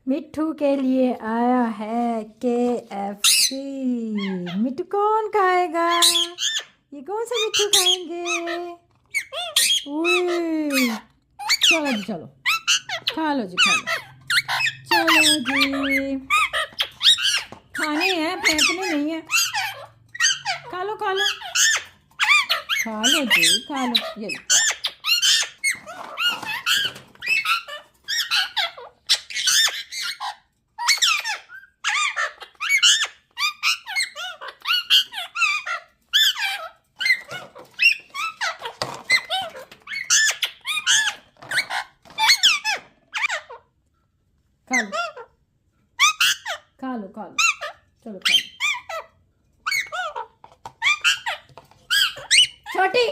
मिट्ठू के लिए आया है KFC। मिट्ठू कौन खाएगा? ये कौन सा मिट्ठू खाएंगे? उई, चलो जी चलो, खा लो जी खा लो। चलो जी, खाने हैं, फेंकने नहीं है। खा लो खा लो खा लो जी खा लो। ये लो। खा लो खा लो खा लो, चलो खा लो। छोटी